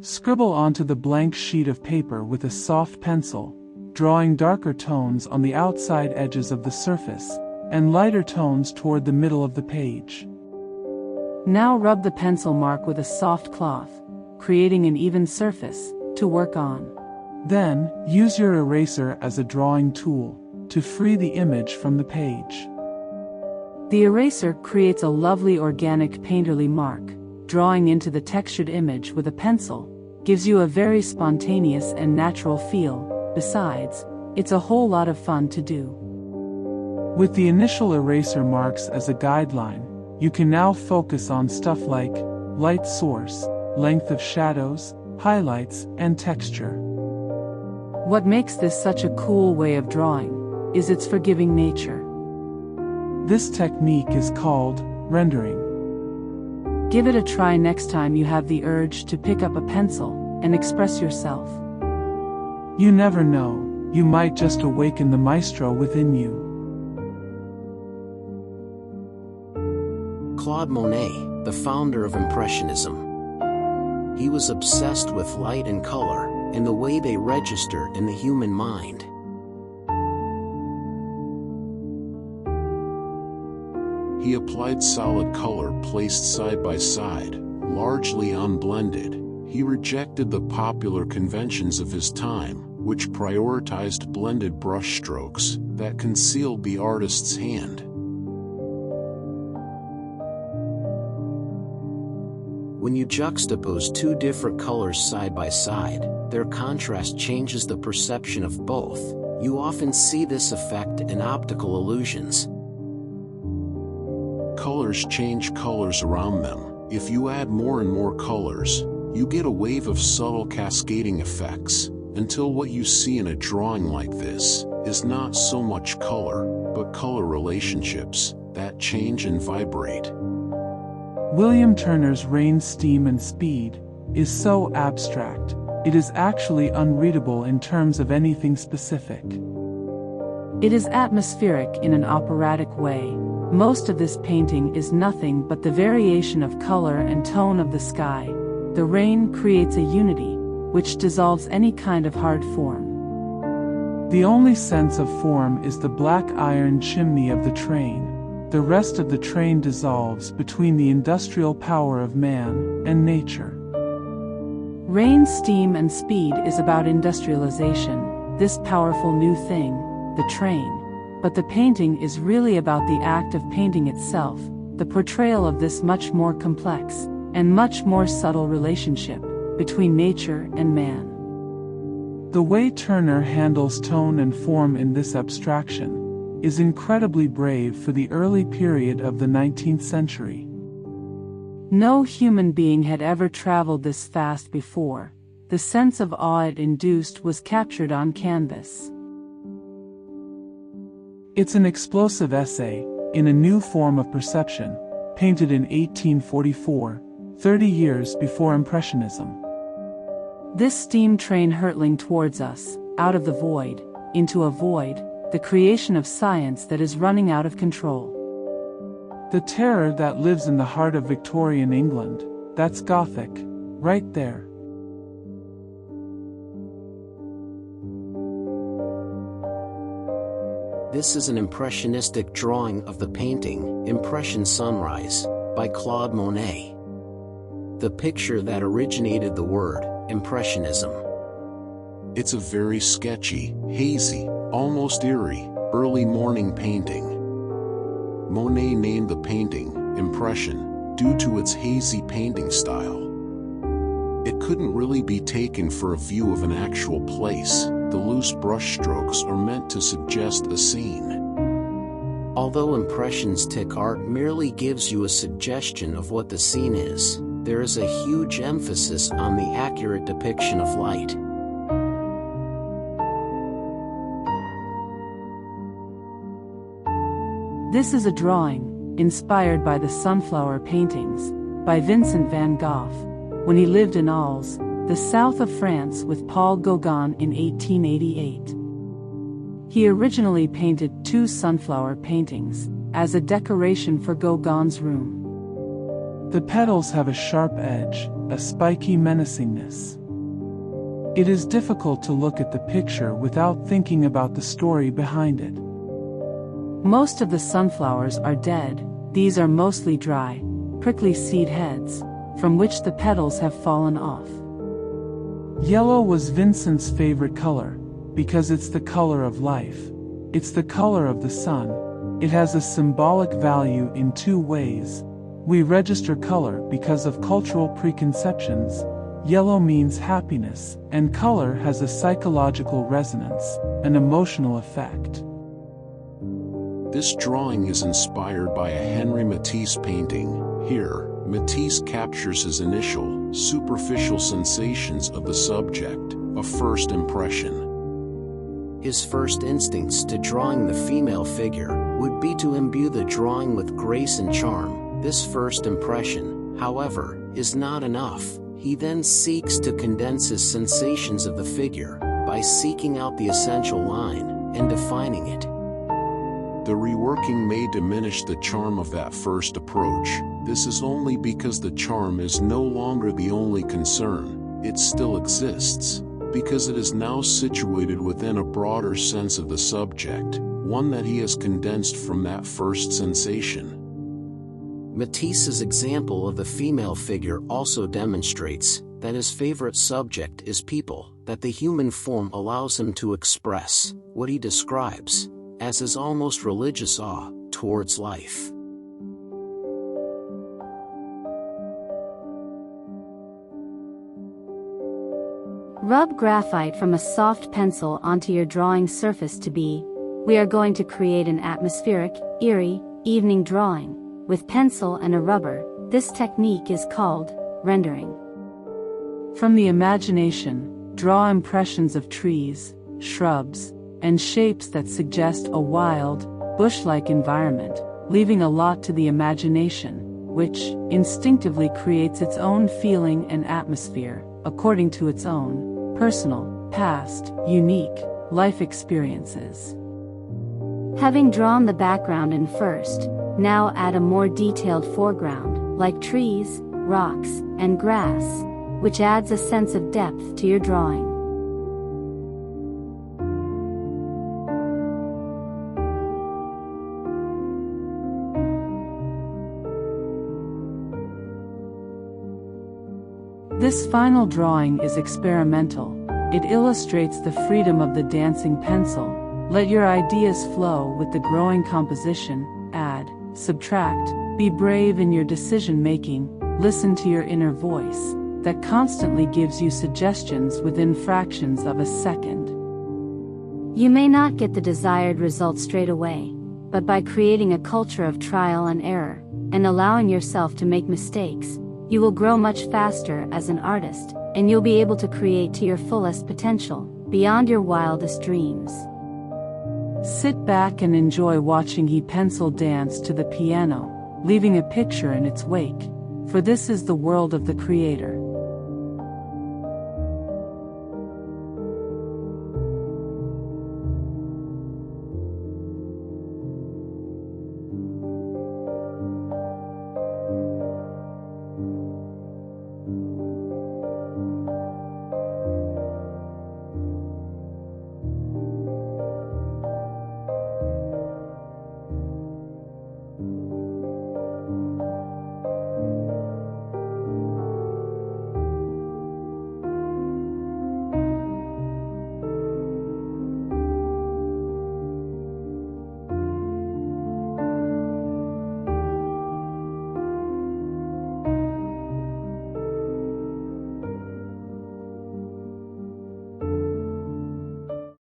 Scribble onto the blank sheet of paper with a soft pencil, drawing darker tones on the outside edges of the surface, and lighter tones toward the middle of the page. Now rub the pencil mark with a soft cloth, creating an even surface to work on. Then, use your eraser as a drawing tool to free the image from the page. The eraser creates a lovely organic painterly mark. Drawing into the textured image with a pencil gives you a very spontaneous and natural feel. Besides, it's a whole lot of fun to do. With the initial eraser marks as a guideline, you can now focus on stuff like light source, length of shadows, highlights, and texture. What makes this such a cool way of drawing is its forgiving nature. This technique is called rendering. Give it a try next time you have the urge to pick up a pencil and express yourself. You never know, you might just awaken the maestro within you. Claude Monet, the founder of Impressionism. He was obsessed with light and color, and the way they register in the human mind. He applied solid color placed side by side, largely unblended. He rejected the popular conventions of his time, which prioritized blended brushstrokes that concealed the artist's hand. When you juxtapose two different colors side by side, their contrast changes the perception of both. You often see this effect in optical illusions. Colors change colors around them. If you add more and more colors, you get a wave of subtle cascading effects, until what you see in a drawing like this is not so much color, but color relationships that change and vibrate. William Turner's Rain, Steam and Speed is so abstract, it is actually unreadable in terms of anything specific. It is atmospheric in an operatic way. Most of this painting is nothing but the variation of color and tone of the sky. The rain creates a unity, which dissolves any kind of hard form. The only sense of form is the black iron chimney of the train. The rest of the train dissolves between the industrial power of man and nature. Rain, Steam and Speed is about industrialization, this powerful new thing, the train. But the painting is really about the act of painting itself, the portrayal of this much more complex and much more subtle relationship between nature and man. The way Turner handles tone and form in this abstraction is incredibly brave for the early period of the 19th century. No human being had ever traveled this fast before. The sense of awe it induced was captured on canvas. It's an explosive essay in a new form of perception, painted in 1844, 30 years before Impressionism. This steam train hurtling towards us, out of the void, into a void, the creation of science that is running out of control. The terror that lives in the heart of Victorian England, that's Gothic, right there. This is an impressionistic drawing of the painting, Impression Sunrise, by Claude Monet. The picture that originated the word, Impressionism. It's a very sketchy, hazy, almost eerie, early morning painting. Monet named the painting, Impression, due to its hazy painting style. It couldn't really be taken for a view of an actual place. The loose brushstrokes are meant to suggest a scene. Although impressionistic art merely gives you a suggestion of what the scene is, there is a huge emphasis on the accurate depiction of light. This is a drawing, inspired by the sunflower paintings, by Vincent van Gogh, when he lived in Arles, the south of France with Paul Gauguin in 1888. He originally painted 2 sunflower paintings, as a decoration for Gauguin's room. The petals have a sharp edge, a spiky menacingness. It is difficult to look at the picture without thinking about the story behind it. Most of the sunflowers are dead. These are mostly dry, prickly seed heads, from which the petals have fallen off. Yellow was Vincent's favorite color, because it's the color of life. It's the color of the sun. It has a symbolic value in two ways. We register color because of cultural preconceptions. Yellow means happiness, and color has a psychological resonance, an emotional effect. This drawing is inspired by a Henri Matisse painting. Here, Matisse captures his initial, superficial sensations of the subject, a first impression. His first instincts to drawing the female figure would be to imbue the drawing with grace and charm. This first impression, however, is not enough. He then seeks to condense his sensations of the figure by seeking out the essential line and defining it. The reworking may diminish the charm of that first approach. This is only because the charm is no longer the only concern. It still exists, because it is now situated within a broader sense of the subject, one that he has condensed from that first sensation. Matisse's example of the female figure also demonstrates that his favorite subject is people, that the human form allows him to express what he describes as his almost religious awe towards life. Rub graphite from a soft pencil onto your drawing surface to be. We are going to create an atmospheric, eerie, evening drawing with pencil and a rubber. This technique is called rendering. From the imagination, draw impressions of trees, shrubs, and shapes that suggest a wild, bush-like environment, leaving a lot to the imagination, which instinctively creates its own feeling and atmosphere, according to its own personal, past, unique life experiences. Having drawn the background in first, now add a more detailed foreground, like trees, rocks, and grass, which adds a sense of depth to your drawing. This final drawing is experimental. It illustrates the freedom of the dancing pencil. Let your ideas flow with the growing composition. Add, subtract, be brave in your decision-making, listen to your inner voice that constantly gives you suggestions within fractions of a second. You may not get the desired result straight away, but by creating a culture of trial and error, and allowing yourself to make mistakes, you will grow much faster as an artist, and you'll be able to create to your fullest potential, beyond your wildest dreams. Sit back and enjoy watching he pencil dance to the piano, leaving a picture in its wake, for this is the world of the creator.